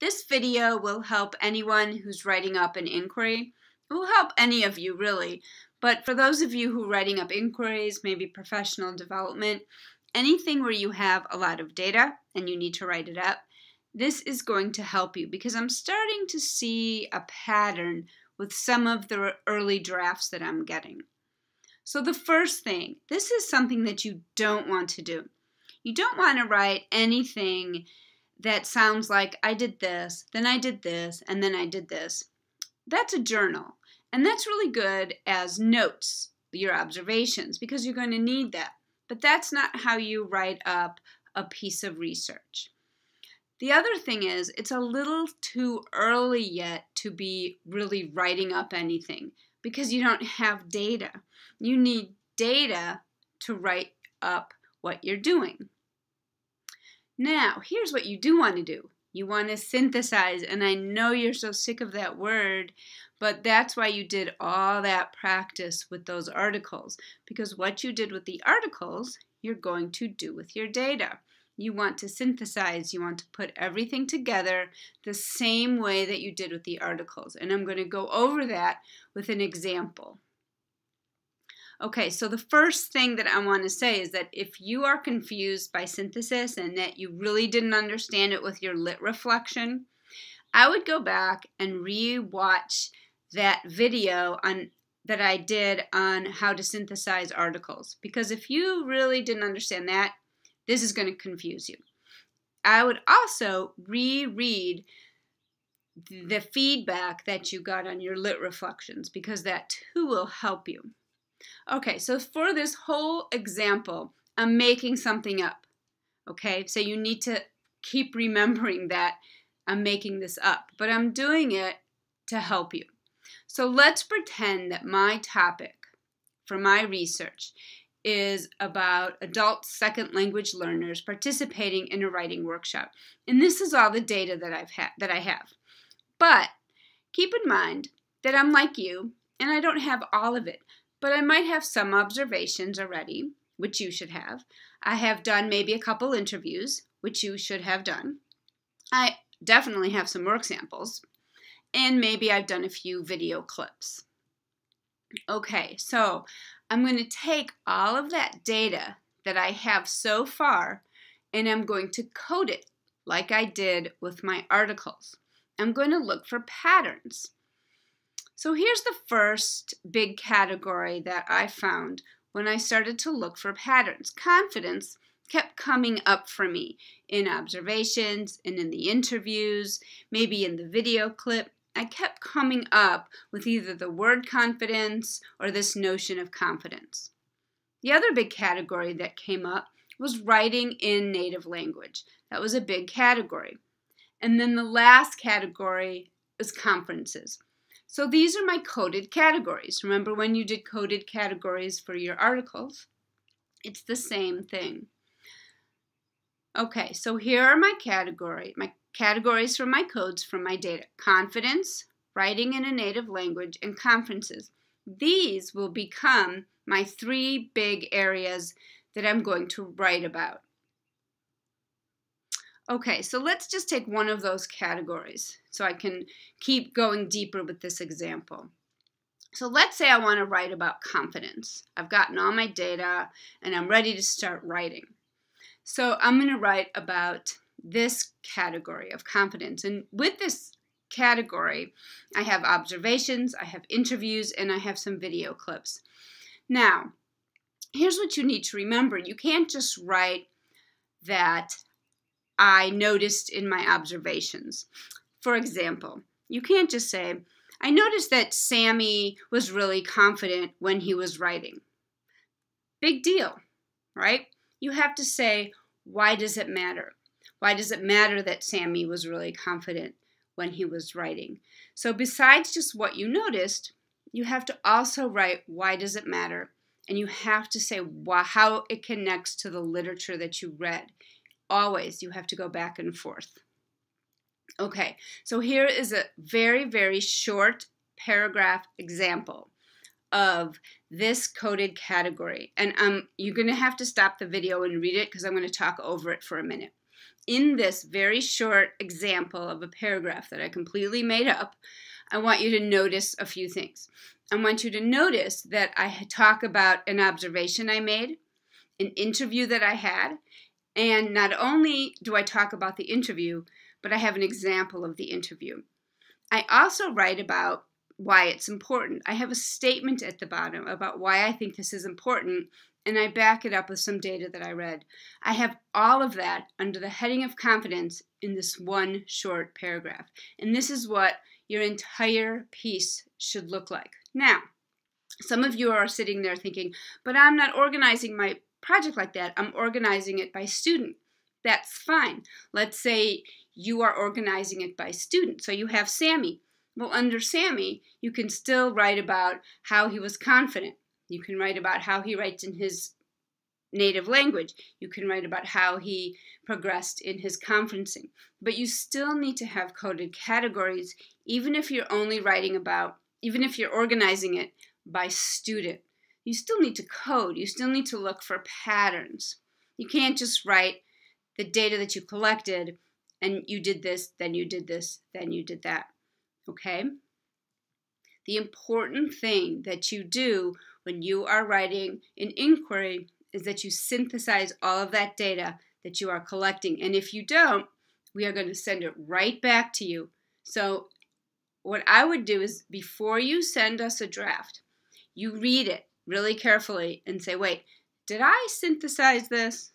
This video will help anyone who's writing up an inquiry. It will help any of you really, but for those of you who are writing up inquiries, maybe professional development, anything where you have a lot of data and you need to write it up, this is going to help you because I'm starting to see a pattern with some of the early drafts that I'm getting. So the first thing, this is something that you don't want to do. You don't want to write anything that sounds like I did this, then I did this, and then I did this. That's a journal, and that's really good as notes, your observations, because you're going to need that. But that's not how you write up a piece of research. The other thing is, it's a little too early yet to be really writing up anything because you don't have data. You need data to write up what you're doing. Now, here's what you do want to do. You want to synthesize, and I know you're so sick of that word, but that's why you did all that practice with those articles, because what you did with the articles, you're going to do with your data. You want to synthesize, you want to put everything together the same way that you did with the articles, and I'm going to go over that with an example. Okay, so the first thing that I want to say is that if you are confused by synthesis and that you really didn't understand it with your lit reflection, I would go back and re-watch that video that I did on how to synthesize articles. Because if you really didn't understand that, this is going to confuse you. I would also reread the feedback that you got on your lit reflections because that too will help you. Okay, so for this whole example, I'm making something up, okay? So you need to keep remembering that I'm making this up, but I'm doing it to help you. So let's pretend that my topic for my research is about adult second language learners participating in a writing workshop. And this is all the data that I have. But keep in mind that I'm like you, and I don't have all of it. But I might have some observations already, which you should have. I have done maybe a couple interviews, which you should have done. I definitely have some work samples. And maybe I've done a few video clips. Okay, so I'm going to take all of that data that I have so far, and I'm going to code it like I did with my articles. I'm going to look for patterns. So here's the first big category that I found when I started to look for patterns. Confidence kept coming up for me in observations and in the interviews, maybe in the video clip. I kept coming up with either the word confidence or this notion of confidence. The other big category that came up was writing in native language. That was a big category. And then the last category was conferences. So these are my coded categories. Remember when you did coded categories for your articles? It's the same thing. Okay, so here are my categories for my codes from my data. Confidence, writing in a native language, and conferences. These will become my three big areas that I'm going to write about. Okay, so let's just take one of those categories so I can keep going deeper with this example. So let's say I want to write about confidence. I've gotten all my data and I'm ready to start writing. So I'm going to write about this category of confidence. And with this category, I have observations, I have interviews, and I have some video clips. Now, here's what you need to remember. You can't just write that I noticed in my observations. For example, you can't just say, I noticed that Sammy was really confident when he was writing. Big deal, right? You have to say, why does it matter? Why does it matter that Sammy was really confident when he was writing? So besides just what you noticed, you have to also write, why does it matter? And you have to say how it connects to the literature that you read. Always, you have to go back and forth. Okay, so here is a very, very short paragraph example of this coded category. And you're going to have to stop the video and read it because I'm going to talk over it for a minute. in this very short example of a paragraph that I completely made up, I want you to notice a few things. I want you to notice that I talk about an observation I made, an interview that I had, and not only do I talk about the interview, but I have an example of the interview. I also write about why it's important. I have a statement at the bottom about why I think this is important, and I back it up with some data that I read. I have all of that under the heading of confidence in this one short paragraph. And this is what your entire piece should look like. Now, some of you are sitting there thinking, but I'm not organizing my project like that. I'm organizing it by student. That's fine. Let's say you are organizing it by student. So you have Sammy. Well, under Sammy, you can still write about how he was confident. You can write about how he writes in his native language. You can write about how he progressed in his conferencing. But you still need to have coded categories, even if you're organizing it by student. You still need to code. You still need to look for patterns. You can't just write the data that you collected and you did this, then you did this, then you did that. Okay? The important thing that you do when you are writing an inquiry is that you synthesize all of that data that you are collecting. And if you don't, we are going to send it right back to you. So what I would do is before you send us a draft, you read it really carefully and say, wait, did I synthesize this?